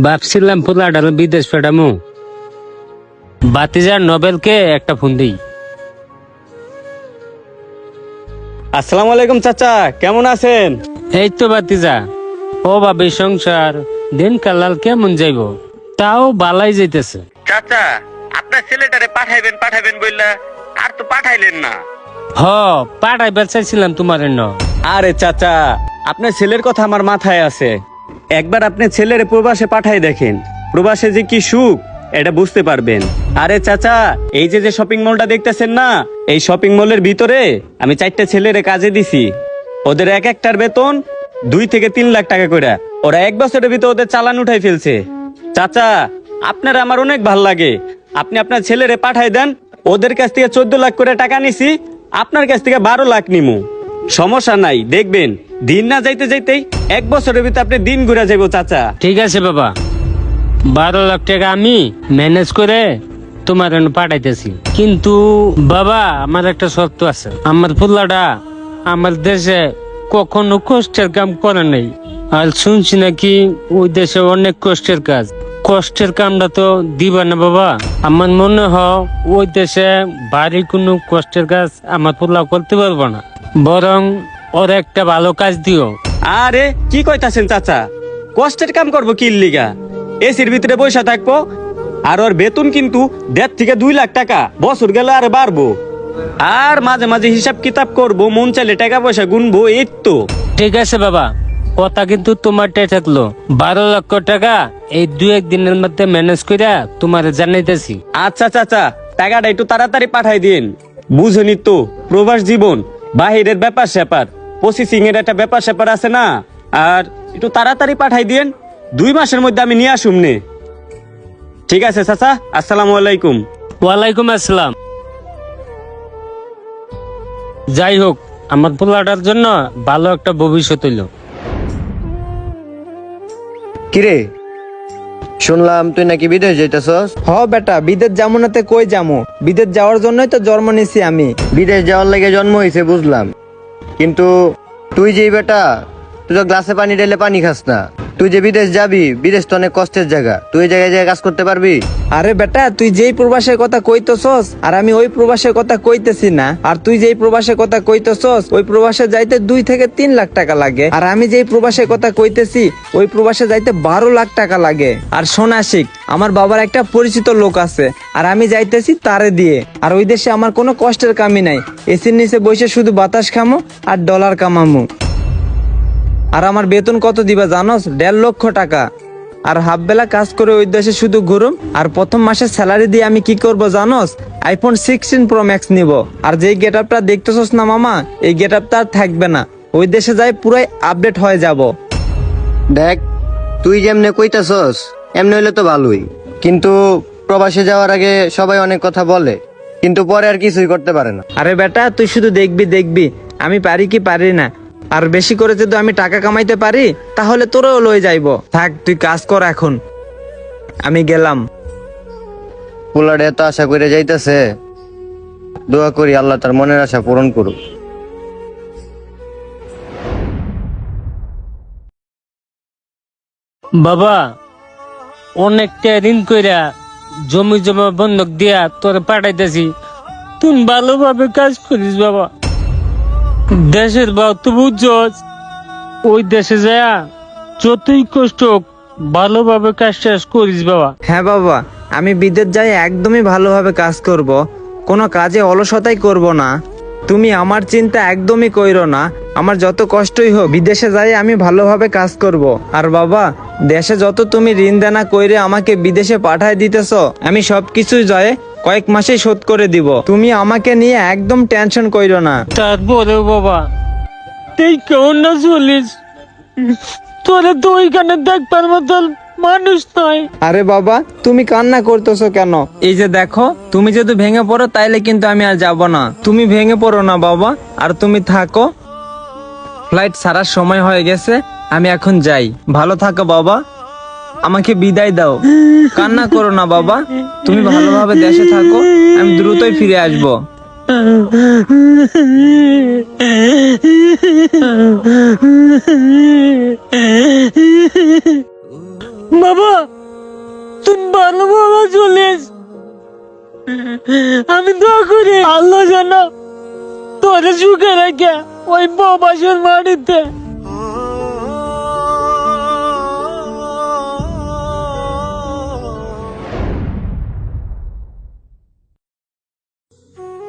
ভাবছিলাম পোলাডাল বিদেশ পাঠামু। বাতিজার নোবেলকে একটা ফোন দিই। আসসালামু আলাইকুম চাচা, কেমন আছেন? এই তো বাতিজা, ও ভাবি সংসার দিন কালাল কেমন যাইব? তাও বালাই যাইতেছে। চাচা, আপনার ছেলেটারে পাঠাইবেন পাঠাইবেন বললা, আর তো পাঠাইলেন না। হ, পাঠাইবার চাইছিলাম তোমার ন। আরে চাচা, আপনার ছেলের কথা আমার মাথায় আছে। একবার আপনি ছেলের প্রবাসে পাঠাই দেখেন, প্রবাসে যে কি সুখ এটা বুঝতে পারবেন। আরে চাচা, এই যে শপিং মলটা দেখতেছেন না, এই শপিং মলের ভিতরে আমি 4টা ছেলেরে কাজে দিছি। ওদের এক একটার বেতন 2 থেকে 3 লাখ টাকা করে। ওরা 1 বছরের ভিতরে ওদের চালান উঠাই ফেলছে। চাচা, আপনার আমার অনেক ভাল লাগে, আপনি আপনার ছেলেরে পাঠাই দেন। ওদের কাছ থেকে 14 লাখ করে টাকা নিছি, আপনার কাছ থেকে 12 লাখ নিমু। সমস্যা নাই, দেখবেন দিন না যাইতে যাইতেই 1 বছরের ভিতরে আপনি দিন ঘুরে যাবো চাচা। ঠিক আছে বাবা, 12 লাখ টাকা আমি ম্যানেজ করে তোমার পাঠাইতেছি। কিন্তু বাবা, আমার একটা শর্ত আছে। আমার ফুল্লাটা আমার দেশে কখনো কষ্টের কাম করে নাই। আর শুনছি নাকি ওই দেশে অনেক কষ্টের কাজ। কষ্টের কামটা তো দিবা না বাবা? আমার মনে হয় ওই দেশে বাড়ি কোনো কষ্টের কাজ আমার ফুল্লা করতে পারবো না, বরং ওর একটা ভালো কাজ দিও। আরে কি কইতাছেন চাচা, কষ্টের কাম করবো কি লিগা? এসির ভিতরে পয়সা থাকবো, আর ওর বেতন কিন্তু 1.5 থেকে 2 লাখ টাকা, বছর গেলে আর বাড়বো। আর মাঝে মাঝে হিসাব কিতাব করবো, মন চাইলে টাকা পয়সা গুনবো, এই তো। ঠিক আছে বাবা, কথা কিন্তু তোমারটাই থাকলো। 12 লক্ষ টাকা এই 2-1 দিনের মধ্যে ম্যানেজ করে তোমার জানাইতেছি। আচ্ছা চাচা, টাকাটা একটু তাড়াতাড়ি পাঠাই দিন। বুঝেনি তো প্রবাস জীবন, বাহিরের ব্যাপার স্যাপার, প্রসেসিং এর একটা ব্যাপার স্যাপার আছে না। আর একটু তাড়াতাড়ি পাঠাই দিন, 2 মাসের মধ্যে আমি নিয়ে আসুম নে। ঠিক আছে চাচা, আসসালামু আলাইকুম। ওয়ালাইকুম আসসালাম। যাই হোক, আমার পোলাটার জন্য ভালো একটা ভবিষ্যৎ হইল। কিরে, শুনলাম তুই নাকি বিদেশ যাইতেছস? হ বেটা, বিদেশ যাবো নাতে কই যাবো? বিদেশ যাওয়ার জন্যই তো জন্ম নিছি আমি। বিদেশ যাওয়ার লাগে জন্ম হয়েছে বুঝলাম, কিন্তু তুই যেই বেটা, তুই তো গ্লাসে পানি ঢেলে পানি খাস না। তুই যে বিদেশ যাবি, বিদেশ তো অনেক কষ্টের জায়গা, তুই এই জায়গায় কাজ করতে পারবি? আরে বেটা, তুই যেই প্রবাসের কথা কইতেছস আর আমি ওই প্রবাসের কথা কইতেছি না। আর তুই যেই প্রবাসের কথা কইতেছস ওই প্রবাসে যাইতে 2 থেকে 3 লাখ টাকা লাগে। আর আমি যেই প্রবাসের কথা কইতেছি ওই প্রবাসে যাইতে 12 লাখ টাকা লাগে। আর শোনাশিক, আমার বাবার একটা পরিচিত লোক আছে, আর আমি যাইতেছি তারে দিয়ে। আর ওই দেশে আমার কোনো কষ্টের কামই নাই, এসির নিচে বসে শুধু বাতাস খামো আর ডলার কামামো। আর আমার বেতন কত দিবা জানোস? 1.5 লক্ষ টাকা। আর হাফ বেলা কাজ করে ওই দেশে শুধু ঘুরুম। আর প্রথম মাসের স্যালারি দিয়ে আমি কি করব জানোস? iPhone 16 Pro Max নিব। আর যেই গেট আপটা দেখতেছস না মামা, এই গেট আপটা আর থাকবে না। ওই দেশে যাই পুরাই আপডেট হয়ে যাব। দেখ, তুই যেমনে কইতাছস এমনি হইলে তো ভালোই, কিন্তু প্রবাসে যাওয়ার আগে সবাই অনেক কথা বলে, কিন্তু পরে আর কিছুই করতে পারে না। আরে বেটা, তুই শুধু দেখবি দেখবি আমি পারি কি পারি না। আর বেশি করে যদি আমি টাকা কামাইতে পারি তাহলে তোরও লয়ে যাইব। থাক, তুই কাজ কর এখন, আমি গেলাম। পোলারে এত আশা করে যাইতেছে, দোয়া করি আল্লাহ তার মনের আশা পূরণ করুক। বাবা, অনেকটা ঋণ কইরা জমি জমা বন্ধক দিয়া তোরে পাঠাইতেছি, তুমি ভালোভাবে কাজ করিস বাবা। দেশের বাউ তো বুঝছস, ওই দেশে যায় যতই কষ্ট হোক ভালোভাবে কাজ শেষ করিস বাবা। হ্যাঁ বাবা, আমি বিদেশ যাই একদমই ভালোভাবে কাজ করব, কোনো কাজে অলসতাই করব না। তুমি আমার চিন্তা একদমই কইরো না। আমার যত কষ্টই হোক বিদেশে যাই আমি ভালোভাবে কাজ করব। আর বাবা, দেশে যত তুমি ঋণ দেনা কইরে আমাকে বিদেশে পাঠায় দিতেছো, আমি সবকিছুই যায় কয়েক মাসেই শোধ করে দিব। তুমি আমাকে নিয়ে একদম টেনশন কইরো না। তারপরেও বাবা, তুই কেমন না চলিস? তোরে তো ওইখানে দেখবার মতন মানুষ নয়। আরে বাবা, তুমি কান্না করতেছো কেন? এই যে দেখো, তুমি যদি ভেঙে পড়ো তাইলে কিন্তু আমি আর যাব না। তুমি ভেঙে পড়ো না বাবা, আর তুমি থাকো। ফ্লাইট ছাড়ার সময় হয়ে গেছে, আমি এখন যাই। ভালো থাকো বাবা, আমাকে বিদায় দাও। কান্না করো না বাবা, তুমি ভালোভাবে দেশে থাকো, আমি দ্রুতই ফিরে আসবো। বাবা, আমি দোয়া করি আল্লাহ যেন তোরে সুখে রেখে ওই প্রবাসের মাটিতে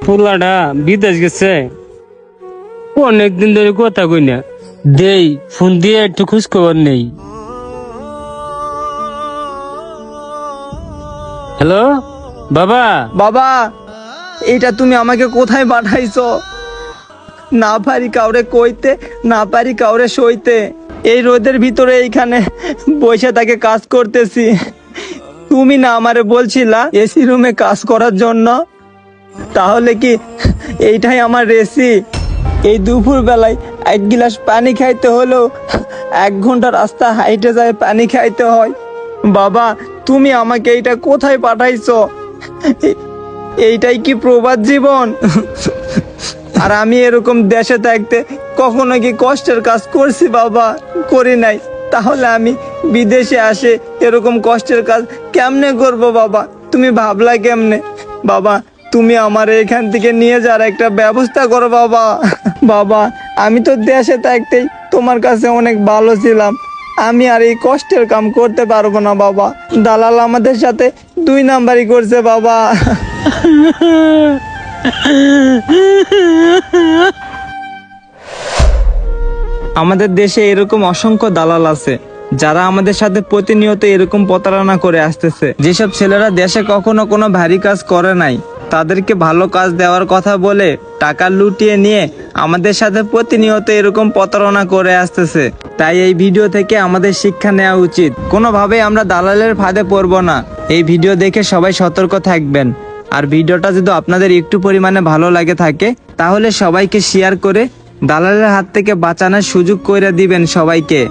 পোলাটা বিদেশ গেছে অনেকদিন ধরে কথা কই না দেই ফোন দিয়ে একটু খোঁজ খবর নেই। হ্যালো বাবা। বাবা, এটা তুমি আমাকে কোথায় পাঠাইছো? না পারি কাউরে কইতে, না পারি কাউরে সইতে। এই রোদের ভিতরে এইখানে বসে তাকে কাজ করতেছি। তুমি না আমারে বলছিলা এসি রুমে কাজ করার জন্য? তাহলে কি এইটাই আমার রেসি? এই দুপুর বেলায় 1 গিলাস পানি খাইতে হলেও 1 ঘন্টা রাস্তা হাইটে যায় পানি খাইতে হয়। বাবা, তুমি আমাকে এইটা কোথায় পাঠাইছো? এইটাই কি প্রবাদ জীবন? আর আমি এরকম দেশে থাকতে কখনো কি কষ্টের কাজ করছি বাবা? করি নাই। তাহলে আমি বিদেশে আসে এরকম কষ্টের কাজ কেমনে করব বাবা? তুমি ভাবলা কেমনে? বাবা, তুমি আমার এখান থেকে নিয়ে যাওয়ার একটা ব্যবস্থা করো বাবা। বাবা, আমি তো দেশে থাকতেই তোমার কাছে অনেক ভালো ছিলাম। আমি আর এই কষ্টের কাম করতে পারবো না বাবা। দালাল আমাদের সাথে 2 নাম্বারই করছে বাবা। আমাদের দেশে এরকম অসংখ্য দালাল আছে যারা আমাদের সাথে প্রতিনিয়ত এরকম প্রতারণা করে আসতেছে। যেসব ছেলেরা দেশে কখনো কোনো ভারী কাজ করে নাই, তাদেরকে ভালো কাজ দেওয়ার কথা বলে টাকা লুটিয়ে নিয়ে আমাদের সাথে প্রতিনিয়ত এরকম প্রতারণা করে আসতেছে। তাই এই ভিডিও থেকে আমাদের শিক্ষা নেওয়া উচিত। কোনোভাবেই আমরা দালালের ফাঁদে পড়ব না। এই ভিডিও দেখে সবাই সতর্ক থাকবেন। আর ভিডিওটা যদি আপনাদের একটু পরিমাণে ভালো লাগে থাকে তাহলে সবাইকে শেয়ার করে দালালের হাত থেকে বাঁচানোর সুযোগ করে দিবেন সবাইকে।